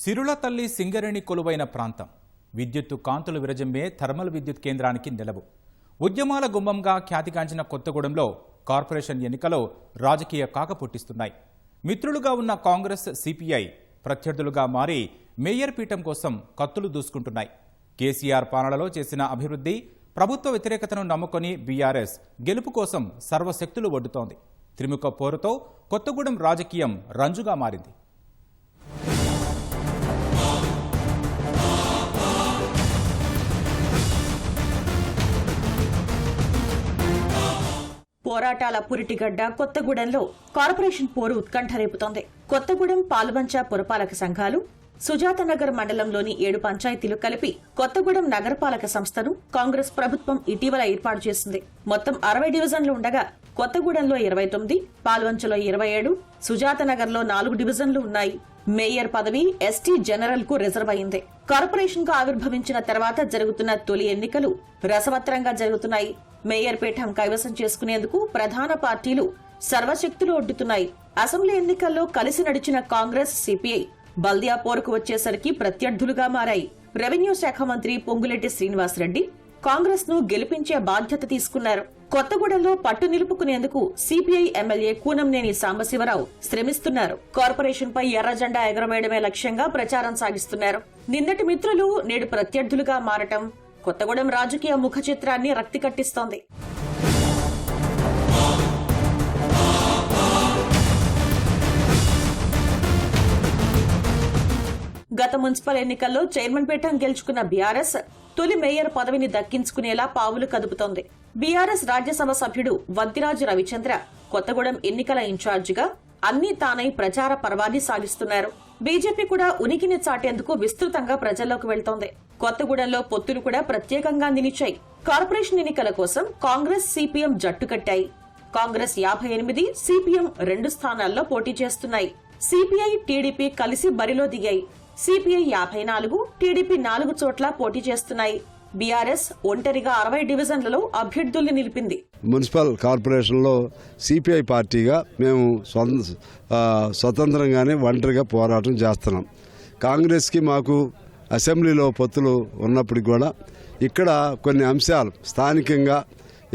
సిరుల తల్లి సింగరేణి కొలువైన ప్రాంతం విద్యుత్తు కాంతులు విరజమ్మే థర్మల్ విద్యుత్ కేంద్రానికి నిలవు. ఉద్యమాల గుమ్మంగా ఖ్యాతిగాంచిన కొత్తగూడెంలో కార్పొరేషన్ ఎన్నికలో రాజకీయ కాక పుట్టిస్తున్నాయి. మిత్రులుగా ఉన్న కాంగ్రెస్, సిపిఐ ప్రత్యర్థులుగా మారి మేయర్ పీఠం కోసం కత్తులు దూసుకుంటున్నాయి. కేసీఆర్ పాలనలో చేసిన అభివృద్ధి, ప్రభుత్వ వ్యతిరేకతను నమ్ముకొని బీఆర్ఎస్ గెలుపు కోసం సర్వశక్తులు ఒడ్డుతోంది. త్రిముఖ పోరుతో కొత్తగూడెం రాజకీయం రంజుగా మారింది. పోరాటాల పురిటిగడ్డ కొత్తగూడెంలో కార్పొరేషన్ పోరు ఉత్కంఠ రేపుతోంది. కొత్తగూడెం, పాల్వంచ పురపాలక సంఘాలు, సుజాతనగర్ మండలంలోని 7 పంచాయతీలు కలిపి కొత్తగూడెం నగరపాలక సంస్థను కాంగ్రెస్ ప్రభుత్వం ఇటీవల ఏర్పాటు చేసింది. మొత్తం 60 డివిజన్లు ఉండగా కొత్తగూడెంలో 29, పాల్వంచలో 27, సుజాతనగర్లో 4 డివిజన్లు ఉన్నాయి. మేయర్ పదవి ఎస్టీ జనరల్ కు రిజర్వ్ అయింది. కార్పొరేషన్ కు ఆవిర్భవించిన తర్వాత జరుగుతున్న తొలి ఎన్నికలు రసవత్రంగా జరుగుతున్నాయి. మేయర్ పీఠం కైవసం చేసుకునేందుకు ప్రధాన పార్టీలు సర్వశక్తులు ఒడ్డుతున్నాయి. అసెంబ్లీ ఎన్నికల్లో కలిసి నడిచిన కాంగ్రెస్, సిపిఐ బల్దియా పోరుకు వచ్చేసరికి ప్రత్యర్థులుగా మారాయి. రెవెన్యూ శాఖ మంత్రి పొంగులేటి శ్రీనివాసరెడ్డి కాంగ్రెస్ ను గెలిపించే బాధ్యత తీసుకున్నారు. కొత్తగూడెంలో పట్టు నిలుపుకునేందుకు సిపిఐ ఎమ్మెల్యే కూనంనేని సాంబశివరావు శ్రమిస్తున్నారు. కార్పొరేషన్ పై ఎర్ర జెండా ఎగరవేయడమే లక్ష్యంగా ప్రచారం సాగిస్తున్నారు. నిన్నటి మిత్రులు నేడు ప్రత్యర్థులుగా మారటం కొత్తగూడెం రాజకీయ ముఖ చిత్రాన్ని రక్తి కట్టిస్తోంది. గత మున్సిపల్ ఎన్నికల్లో చైర్మన్ పీఠం గెలుచుకున్న బీఆర్ఎస్ తొలి మేయర్ పదవిని దక్కించుకునేలా పావులు కదుపుతోంది. బీఆర్ఎస్ రాజ్యసభ సభ్యుడు వద్దిరాజు రవిచంద్ర కొత్తగూడెం ఎన్నికల ఇన్ఛార్జిగా అన్నీ తానై ప్రచార పర్వాన్ని సాగిస్తున్నారు. బీజేపీ కూడా ఉనికిని చాటేందుకు విస్తృతంగా ప్రజల్లోకి వెళ్తోంది. కొత్తగూడెంలో పొత్తులు కూడా ప్రత్యేకంగా నిలిచాయి. కార్పొరేషన్ ఎన్నికల కోసం కాంగ్రెస్, సిపిఎం జట్టు కట్టాయి. కాంగ్రెస్ 58, సిపిఎం 2 స్థానాల్లో పోటీ చేస్తున్నాయి. సిపిఐ, టీడీపీ కలిసి బరిలో దిగాయి. సిపిఐ 54, టీడీపీ 4 చోట్ల పోటీ చేస్తున్నాయి. బీఆర్ఎస్ ఒంటరిగా 60 డివిజన్లలో అభ్యర్థుల్ని నిలిపింది. మున్సిపల్ కార్పొరేషన్లో సిపిఐ పార్టీగా మేము స్వతంత్రంగానే ఒంటరిగా పోరాటం చేస్తున్నాం. కాంగ్రెస్కి మాకు అసెంబ్లీలో పొత్తులు ఉన్నప్పటికి కూడా ఇక్కడ కొన్ని అంశాలు స్థానికంగా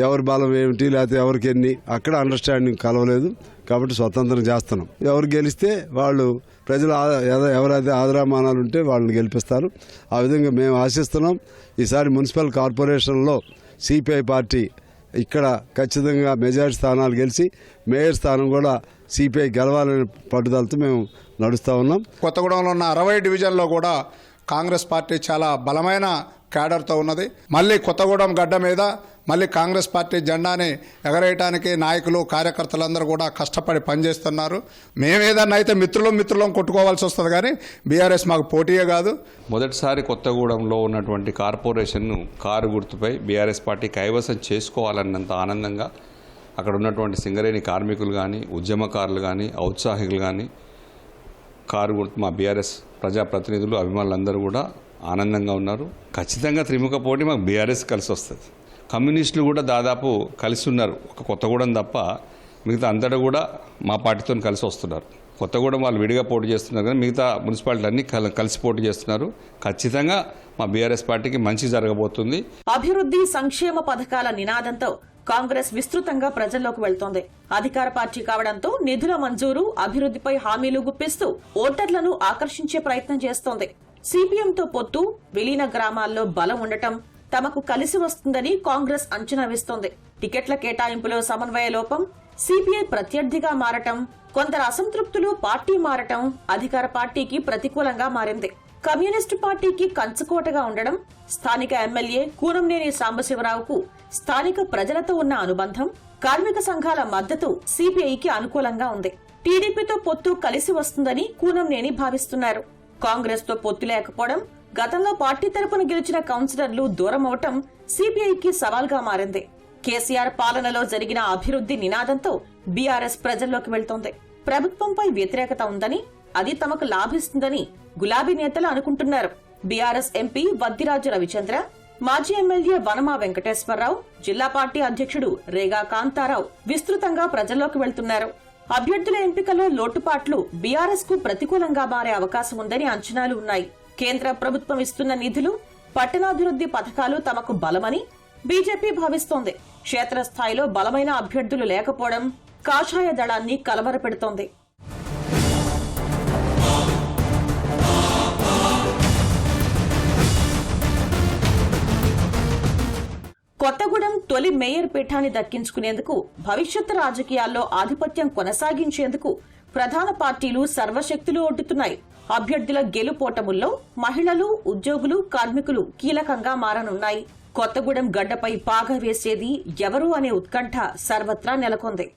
ఎవరి బలం ఏమిటి, లేకపోతే ఎవరికి ఎన్ని అక్కడ అండర్స్టాండింగ్ కలవలేదు. కాబట్టి స్వతంత్రం చేస్తున్నాం. ఎవరు గెలిస్తే వాళ్ళు ప్రజలు ఎవరైతే ఆదరామానాలు ఉంటే వాళ్ళని గెలిపిస్తారు. ఆ విధంగా మేము ఆశిస్తున్నాం. ఈసారి మున్సిపల్ కార్పొరేషన్లో సిపిఐ పార్టీ ఇక్కడ ఖచ్చితంగా మెజారిటీ స్థానాలు గెలిచి మేయర్ స్థానం కూడా సిపిఐ గెలవాలనే పట్టుదలతో మేము నడుస్తూ ఉన్నాం. కొత్తగూడెంలో ఉన్న 60 డివిజన్లో కూడా కాంగ్రెస్ పార్టీ చాలా బలమైన క్యాడర్తో ఉన్నది. మళ్ళీ కొత్తగూడెం గడ్డ మీద మళ్ళీ కాంగ్రెస్ పార్టీ జెండాని ఎగరేయడానికి నాయకులు, కార్యకర్తలందరూ కూడా కష్టపడి పనిచేస్తున్నారు. మేమేదన్నా అయితే మిత్రులం కొట్టుకోవాల్సి వస్తుంది, కానీ బీఆర్ఎస్ మాకు పోటీయే కాదు. మొదటిసారి కొత్తగూడెంలో ఉన్నటువంటి కార్పొరేషన్ను కారు గుర్తుపై బీఆర్ఎస్ పార్టీ కైవసం చేసుకోవాలన్నంత ఆనందంగా అక్కడ ఉన్నటువంటి సింగరేణి కార్మికులు కానీ, ఉద్యమకారులు కానీ, ఔత్సాహికులు కానీ, కారు గుర్తు మా బీఆర్ఎస్ ప్రజాప్రతినిధులు, అభిమానులందరూ కూడా ఆనందంగా ఉన్నారు. ఖచ్చితంగా త్రిముఖ పోటీ మాకు బీఆర్ఎస్ కలిసి వస్తుంది. కమ్యూనిస్టులు కూడా దాదాపు కలిసి ఉన్నారు. ఒక కొత్తగూడెం తప్ప మిగతా అంతటా కూడా మా పార్టీతో కలిసి వస్తున్నారు. కొత్తగూడెం వాళ్ళు విడిగా పోటీ చేస్తున్నారు, కానీ మిగతా మున్సిపాలిటీ అన్ని కలిసి పోటీ చేస్తున్నారు. ఖచ్చితంగా మా బీఆర్ఎస్ పార్టీకి మంచి జరగబోతుంది. అభివృద్ధి, సంక్షేమ పథకాల నినాదంతో కాంగ్రెస్ విస్తృతంగా ప్రజల్లోకి వెళ్తోంది. అధికార పార్టీ కావడంతో నిధుల మంజూరు, అభివృద్ధిపై హామీలు గుప్పిస్తూ ఓటర్లను ఆకర్షించే ప్రయత్నం చేస్తోంది. సిపిఎంతో పొత్తు, విలీన గ్రామాల్లో బలం ఉండటం తమకు కలిసి వస్తుందని కాంగ్రెస్ అంచనా వేస్తోంది. టికెట్ల కేటాయింపులో సమన్వయ లోపం, సిపిఐ ప్రత్యర్థిగా మారటం, కొందరు అసంతృప్తులు పార్టీ మారటం అధికార పార్టీకి ప్రతికూలంగా మారింది. కమ్యూనిస్టు పార్టీకి కంచుకోటగా ఉండడం, స్థానిక ఎమ్మెల్యే కూనంనేని సాంబశివరావుకు స్థానిక ప్రజలతో ఉన్న అనుబంధం, కార్మిక సంఘాల మద్దతు సిపిఐకి అనుకూలంగా ఉంది. టీడీపీతో పొత్తు కలిసి వస్తుందని కూనంనేని భావిస్తున్నారు. కాంగ్రెస్ తో పొత్తు లేకపోవడం, గతంలో పార్టీ తరపున గెలిచిన కౌన్సిలర్లు దూరం అవటం సిపిఐకి సవాల్గా మారింది. కేసీఆర్ పాలనలో జరిగిన అభివృద్ధి నినాదంతో బీఆర్ఎస్ ప్రజల్లోకి వెళ్తోంది. ప్రభుత్వంపై వ్యతిరేకత ఉందని, అది తమకు లాభిస్తుందని గులాబీ నేతలు అనుకుంటున్నారు. బీఆర్ఎస్ ఎంపీ వద్దిరాజు రవిచంద్ర, మాజీ ఎమ్మెల్యే వనమా వెంకటేశ్వరరావు, జిల్లా పార్టీ అధ్యక్షుడు రేగా కాంతారావు విస్తృతంగా ప్రజల్లోకి వెళ్తున్నారు. అభ్యర్థుల ఎంపికలో లోటుపాట్లు బీఆర్ఎస్ కు ప్రతికూలంగా మారే అవకాశం ఉందని అంచనాలు ఉన్నాయి. కేంద్ర ప్రభుత్వం ఇస్తున్న నిధులు, పట్టణాభివృద్ధి పథకాలు తమకు బలమని బీజేపీ భావిస్తోంది. క్షేత్రస్థాయిలో బలమైన అభ్యర్థులు లేకపోవడం కాషాయ దళాన్ని కలవరపెడుతోంది. కొత్తగూడెం తొలి మేయర్ పీఠాన్ని దక్కించుకునేందుకు, భవిష్యత్ రాజకీయాల్లో ఆధిపత్యం కొనసాగించేందుకు ప్రధాన పార్టీలు సర్వశక్తులు ఒడ్డుతున్నాయి. అభ్యర్థుల గెలుపోటముల్లో మహిళలు, ఉద్యోగులు, కార్మికులు కీలకంగా మారనున్నాయి. కొత్తగూడెం గడ్డపై పాగా వేసేది ఎవరు అనే ఉత్కంఠ సర్వత్రా నెలకొంది.